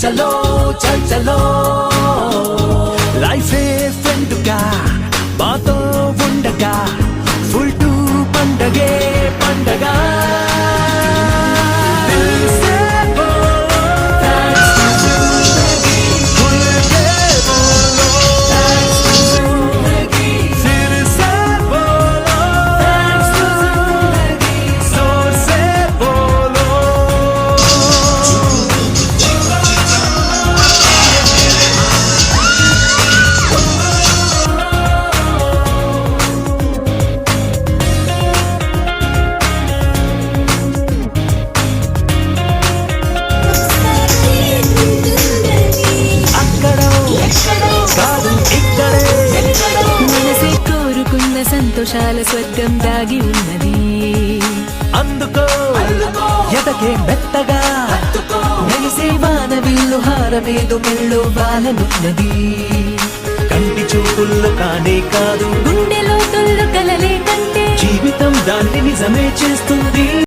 చలో చల్ చలో లైఫే ఫ్రెండ్గా మాతో ఉండగా ఫుల్ టు పండగే పండగ సంతోషాల స్వర్గం దాగి ఉన్నది అందుకో ఎదకే మెత్తగా మెరిసే వాన విల్లు హారమేదు మెళ్ళు వాలనున్నది కంటి చూపుల్లో కానే కాదు